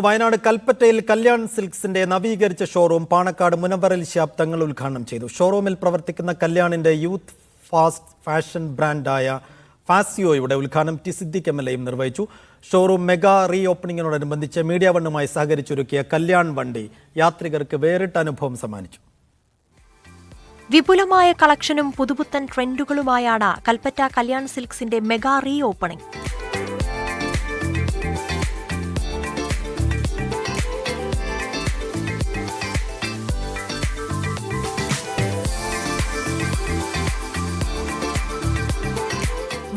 വയനാട് കൽപ്പറ്റയിൽ കല്യാൺ സിൽക്സിന്റെ നവീകരിച്ച ഷോറൂം പാണക്കാട് മുനവർ അലി ശിഹാബ് തങ്ങൾ ഉദ്ഘാടനം ചെയ്തു. ഷോറൂമിൽ പ്രവർത്തിക്കുന്ന കല്യാണിന്റെ യൂത്ത് ഫാസ്റ്റ് ഫാഷൻ ബ്രാൻഡായ ഫാസിയോയുടെ ഉദ്ഘാടനം ടി സിദ്ദിഖ് MLA നിർവഹിച്ചു. ഷോറൂം മെഗാ റീ ഓപ്പണിംഗിനോടനുബന്ധിച്ച് മീഡിയ വണ്ണുമായി സഹകരിച്ചൊരുക്കിയ കല്യാൺ വണ്ടി യാത്രികർക്ക് വേറിട്ട അനുഭവം സമ്മാനിച്ചു. വിപുലമായ കളക്ഷനും പുതുപുത്തൻ ട്രെൻഡുകളുമായാണ് കൽപ്പറ്റ കല്യാൺ സിൽക്സിന്റെ മെഗാ റീ ഓപ്പണിംഗ്.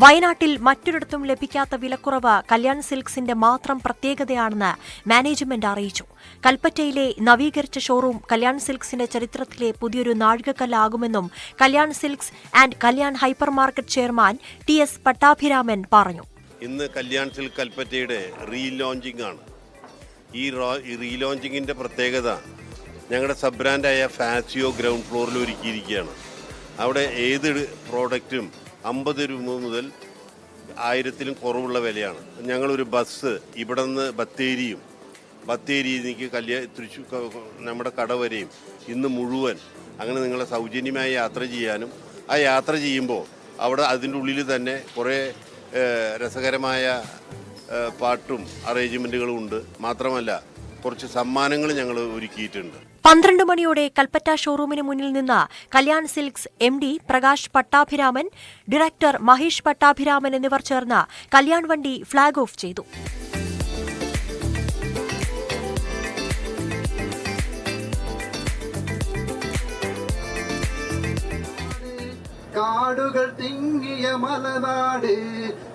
വയനാട്ടിൽ മറ്റൊരിടത്തും ലഭിക്കാത്ത വിലക്കുറവ് കല്യാൺ സിൽക്സിന്റെ മാത്രം പ്രത്യേകതയാണെന്ന് മാനേജ്മെന്റ് അറിയിച്ചു. കൽപ്പറ്റയിലെ നവീകരിച്ച ഷോറൂം കല്യാൺ സിൽക്സിന്റെ ചരിത്രത്തിലെ പുതിയൊരു നാഴികക്കല്ലാകുമെന്നും Kalyan Silks and Kalyan hypermarket chairman TS Pattabhiraman പറഞ്ഞു. ഇന്ന് കല്യാൺ സിൽക്ക് കൽപ്പറ്റയുടെ റീലോഞ്ചിങ് ആണ്. ഈ റീലോഞ്ചിങ്ങിന്റെ പ്രത്യേകത ഞങ്ങളുടെ സബ് ബ്രാൻഡായ ഫാസിയോ ഗ്രൗണ്ട് ഫ്ലോറിൽ ഒരുക്കിയിരിക്കുകയാണ്. അവിടെ ഏത് പ്രോഡക്റ്റും 50 രൂപ മുതൽ 1000-ലും കുറവുള്ള വിലയാണ്. ഞങ്ങളൊരു ബസ് ഇവിടെ നിന്ന് ബത്തേരിയിൽ നിന്ന് തൃശ്ശൂർ നമ്മുടെ കട വരെയും ഇന്ന് മുഴുവൻ അങ്ങനെ നിങ്ങളെ സൗജന്യമായി യാത്ര ചെയ്യാനും ആ യാത്ര ചെയ്യുമ്പോൾ അവിടെ അതിൻ്റെ ഉള്ളിൽ തന്നെ കുറേ രസകരമായ പാട്ടും അറേഞ്ച്മെൻറ്റുകളും ഉണ്ട്. മാത്രമല്ല കുറച്ച് സമ്മാനങ്ങൾ ഞങ്ങൾ ഒരുക്കിയിട്ടുണ്ട്. 12 മണിയോടെ കൽപ്പറ്റ ഷോറൂമിന് മുന്നിൽ നിന്ന് Kalyan silks MD Prakash Pattabhiraman, director Mahesh Pattabhiraman എന്നിവർ ചേർന്ന് കല്യാൺ വണ്ടി ഫ്ളാഗ് ഓഫ് ചെയ്തു. കാടുകൾ തിങ്ങിയ മലനാട്,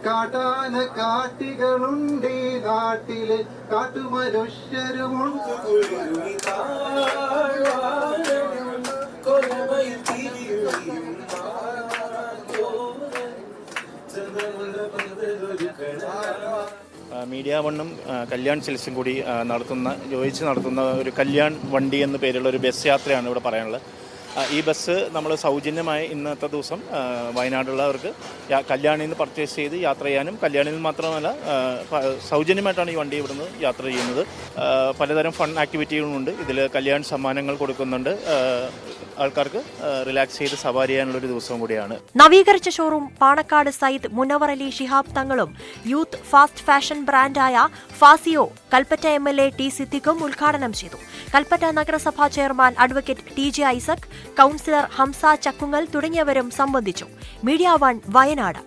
കാട്ടാന കാട്ടികളുണ്ട് നാട്ടില്, കാട്ടുമനുഷ്യരുമുണ്ട്. മീഡിയ വണ്ണും കല്യാൺ സിൽക്സും കൂടി നടത്തുന്ന ഒരു കല്യാൺ വണ്ടി എന്ന പേരുള്ള ഒരു ബസ് യാത്രയാണ് ഇവിടെ പറയാനുള്ളത്. ഈ ബസ് നമ്മൾ സൗജന്യമായി ഇന്നത്തെ ദിവസം വയനാടുള്ളവർക്ക് കല്യാണിൽ നിന്ന് പർച്ചേസ് ചെയ്ത് യാത്ര ചെയ്യാനും, കല്യാണിൽ നിന്ന് മാത്രമല്ല സൗജന്യമായിട്ടാണ് ഈ വണ്ടി ഇവിടുന്ന് യാത്ര ചെയ്യുന്നത്. പലതരം ഫൺ ആക്ടിവിറ്റികളുമുണ്ട്. ഇതിൽ കല്യാൺ സമ്മാനങ്ങൾ കൊടുക്കുന്നുണ്ട്. ആൾക്കാർക്ക് റിലാക്സ് ചെയ്ത് സവാരി ചെയ്യാനുള്ളൊരു ദിവസവും കൂടിയാണ്. നവീകരിച്ച ഷോറൂം പാണക്കാട് സയ്യിദ് മുനവർ അലി ശിഹാബ് തങ്ങളും യൂത്ത് ഫാസ്റ്റ് ഫാഷൻ ബ്രാൻഡായ ഫാസിയോ കൽപ്പറ്റ MLA ടി സിദ്ദിഖും ഉദ്ഘാടനം ചെയ്തു. കൽപ്പറ്റ നഗരസഭാ chairman advocate TJ Isaac, councillor Hamza Chakkungal തുടങ്ങിയവരും സംബന്ധിച്ചു. Media one Wayanad.